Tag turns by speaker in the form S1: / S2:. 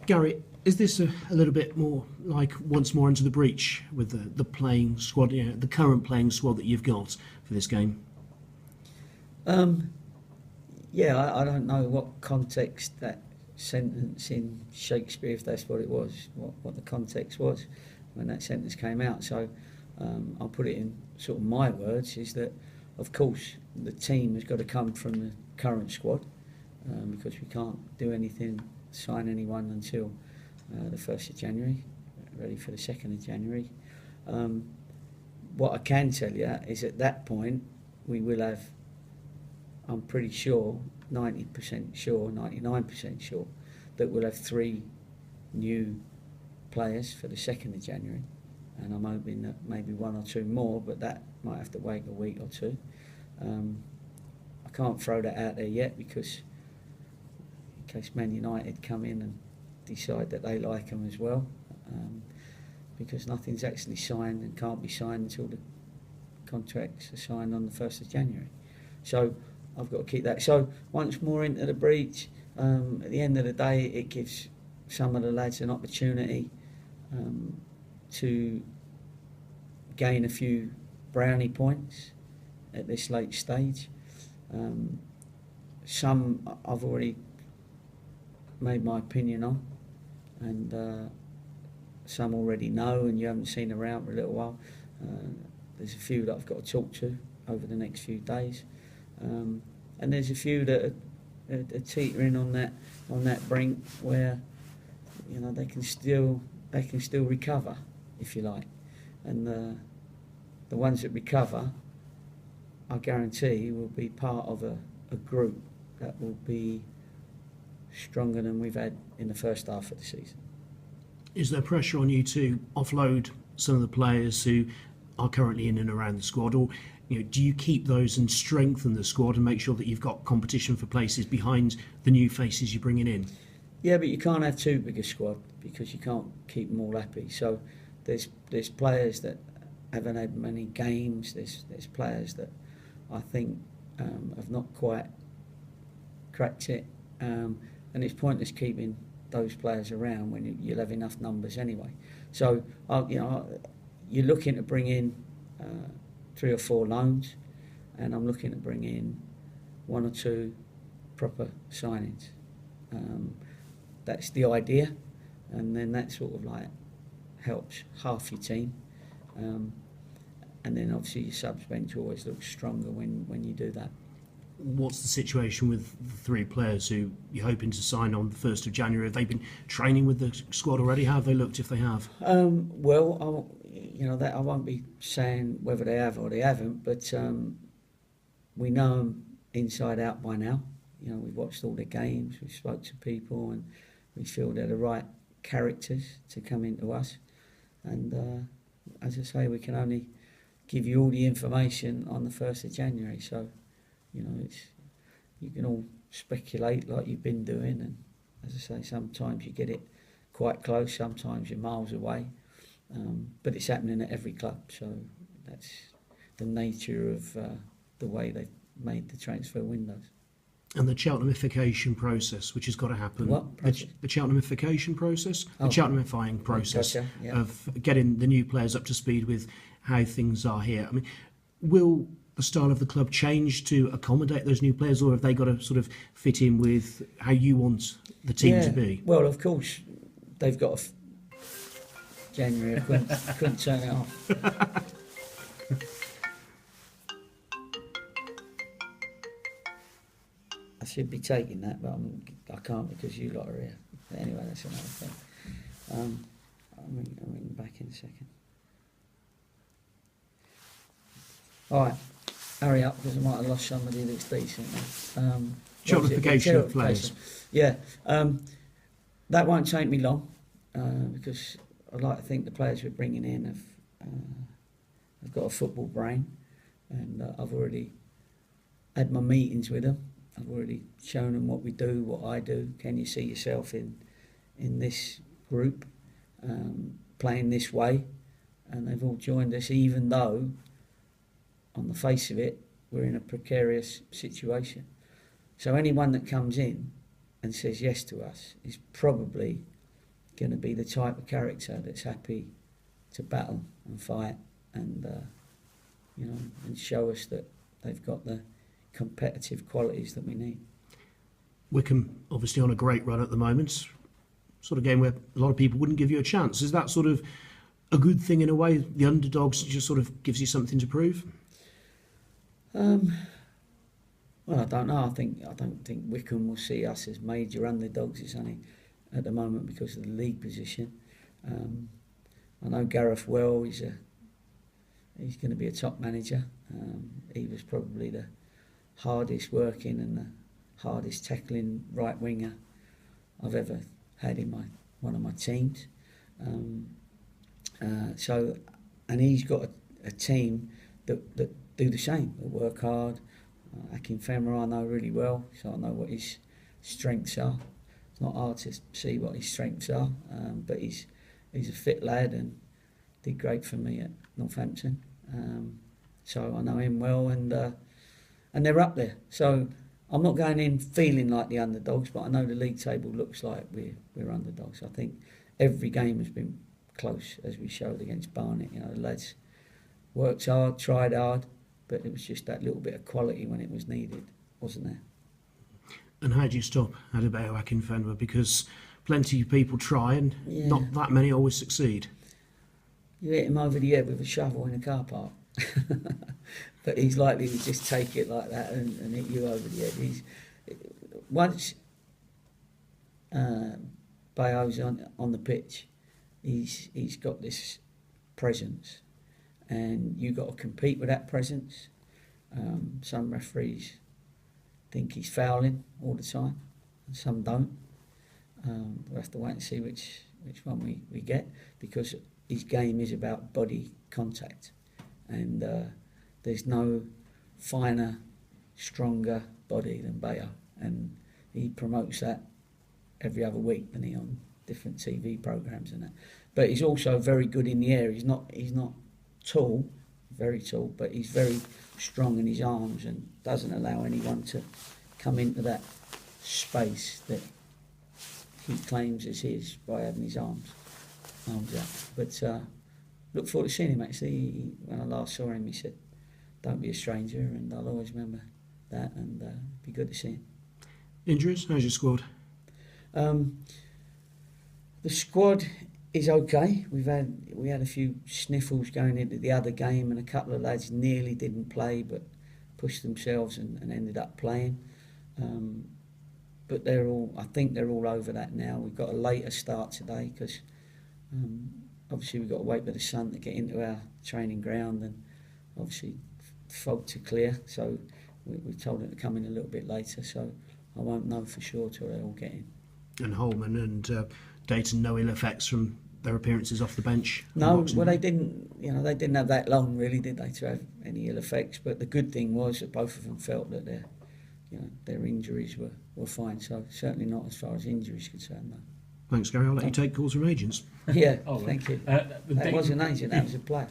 S1: Gary, is this a little bit more like once more into the breach with the playing squad, the current playing squad that you've got for this game?
S2: Yeah, I don't know what context that sentence in Shakespeare, if that's what it was, what the context was when that sentence came out. So I'll put it in sort of my words, is that, of course, the team has got to come from the current squad, because we can't do anything, sign anyone until the 1st of January, ready for the 2nd of January. What I can tell you is at that point we will have, I'm pretty sure, 90% sure, 99% sure, that we'll have 3 new players for the 2nd of January. And I'm hoping that maybe 1 or 2 more, but that might have to wait a week or 2. I can't throw that out there yet, because in case Man United come in and decide that they like them as well, because nothing's actually signed and can't be signed until the contracts are signed on the 1st of January. So I've got to keep that. So once more into the breach, at the end of the day, it gives some of the lads an opportunity to gain a few brownie points at this late stage. Some I've already made my opinion on, and some already know, and you haven't seen around for a little while. There's a few that I've got to talk to over the next few days, and there's a few that are teetering on that brink where, you know, they can still recover, if you like, and the ones that recover, I guarantee, will be part of a group that will be stronger than we've had in the first half of the season.
S1: Is there pressure on you to offload some of the players who are currently in and around the squad, or do you keep those and strengthen the squad and make sure that you've got competition for places behind the new faces you're bringing in?
S2: Yeah, but you can't have too big a squad, because you can't keep them all happy. So there's players that haven't had many games. There's players that I think have not quite cracked it, and it's pointless keeping those players around when you'll have enough numbers anyway. So you're looking to bring in 3 or 4 loans, and I'm looking to bring in 1 or 2 proper signings. That's the idea, and then that sort of like helps half your team, and then obviously your subs bench always looks stronger when you do that.
S1: What's the situation with the 3 players who you're hoping to sign on the 1st of January? Have they been training with the squad already? How have they looked, if they have?
S2: Well, that I won't be saying whether they have or they haven't, but we know them inside out by now. We've watched all the games, we've spoke to people, and we feel they're the right characters to come into us. And as I say, we can only give you all the information on the 1st of January. So, you can all speculate like you've been doing, and as I say, sometimes you get it quite close, sometimes you're miles away, but it's happening at every club, so that's the nature of the way they've made the transfer windows.
S1: And the Cheltenhamification process, which has got to happen.
S2: What process?
S1: The Cheltenhamification process, the Cheltenhamifying process,
S2: gotcha, yeah.
S1: Of getting the new players up to speed with how things are here. I mean, will the style of the club change to accommodate those new players, or have they got to sort of fit in with how you want the team to be?
S2: Well, of course, they've got January. I couldn't turn it off. I should be taking that, but I can't because you lot are here. But anyway, that's another thing. I'll ring back in a second. All right, hurry up, because I might have lost somebody that's decent.
S1: Cheltenhamification of players.
S2: Yeah, that won't take me long, because I like to think the players we're bringing in have got a football brain, and I've already had my meetings with them. I've already shown them what we do, what I do. Can you see yourself in this group, playing this way? And they've all joined us, even though, on the face of it, we're in a precarious situation. So anyone that comes in and says yes to us is probably going to be the type of character that's happy to battle and fight and and show us that they've got the competitive qualities that we need.
S1: Wycombe obviously on a great run at the moment. Sort of game where a lot of people wouldn't give you a chance. Is that sort of a good thing in a way? The underdogs just sort of gives you something to prove?
S2: Well, I don't know. I don't think Wycombe will see us as major underdogs. It's only at the moment because of the league position. I know Gareth well. He's going to be a top manager. He was probably the hardest working and the hardest tackling right winger I've ever had in one of my teams. And he's got a team that do the same, that work hard. Akin Femra I know really well, so I know what his strengths are. It's not hard to see what his strengths are, but he's a fit lad and did great for me at Northampton. So I know him well, and they're up there. So I'm not going in feeling like the underdogs, but I know the league table looks like we're underdogs. I think every game has been close, as we showed against Barnet. The lads worked hard, tried hard, but it was just that little bit of quality when it was needed, wasn't there?
S1: And how do you stop Adebayo Akinfenwa? Because plenty of people try and not that many always succeed.
S2: You hit him over the head with a shovel in a car park. But he's likely to just take it like that and hit you over the head. Once Bayo's on the pitch, he's got this presence, and you've got to compete with that presence. Some referees think he's fouling all the time, and some don't. We'll have to wait and see which one we get, because his game is about body contact, and there's no finer, stronger body than Bayo, and he promotes that every other week, and he on different TV programs and that. But he's also very good in the air. He's not tall, very tall, but he's very strong in his arms and doesn't allow anyone to come into that space that he claims is his by having his arms out. But look forward to seeing him. Actually, when I last saw him, he said, "Don't be a stranger," and I'll always remember that, and be good to see him.
S1: Injuries? How's your squad?
S2: The squad is okay. We had a few sniffles going into the other game, and a couple of lads nearly didn't play but pushed themselves and ended up playing. But I think they're all over that now. We've got a later start today because obviously we've got to wait for the sun to get into our training ground, and obviously fog to clear. So we've told them to come in a little bit later. So I won't know for sure till they all get in.
S1: And Holman and Dayton, no ill effects from their appearances off the bench?
S2: No, well, they didn't. They didn't have that long, really, did they, to have any ill effects? But the good thing was that both of them felt that their injuries were fine. So certainly not as far as injuries concerned, no.
S1: Thanks, Gary. I'll let you take calls from agents.
S2: Yeah, thank you. That was an agent. That was a player.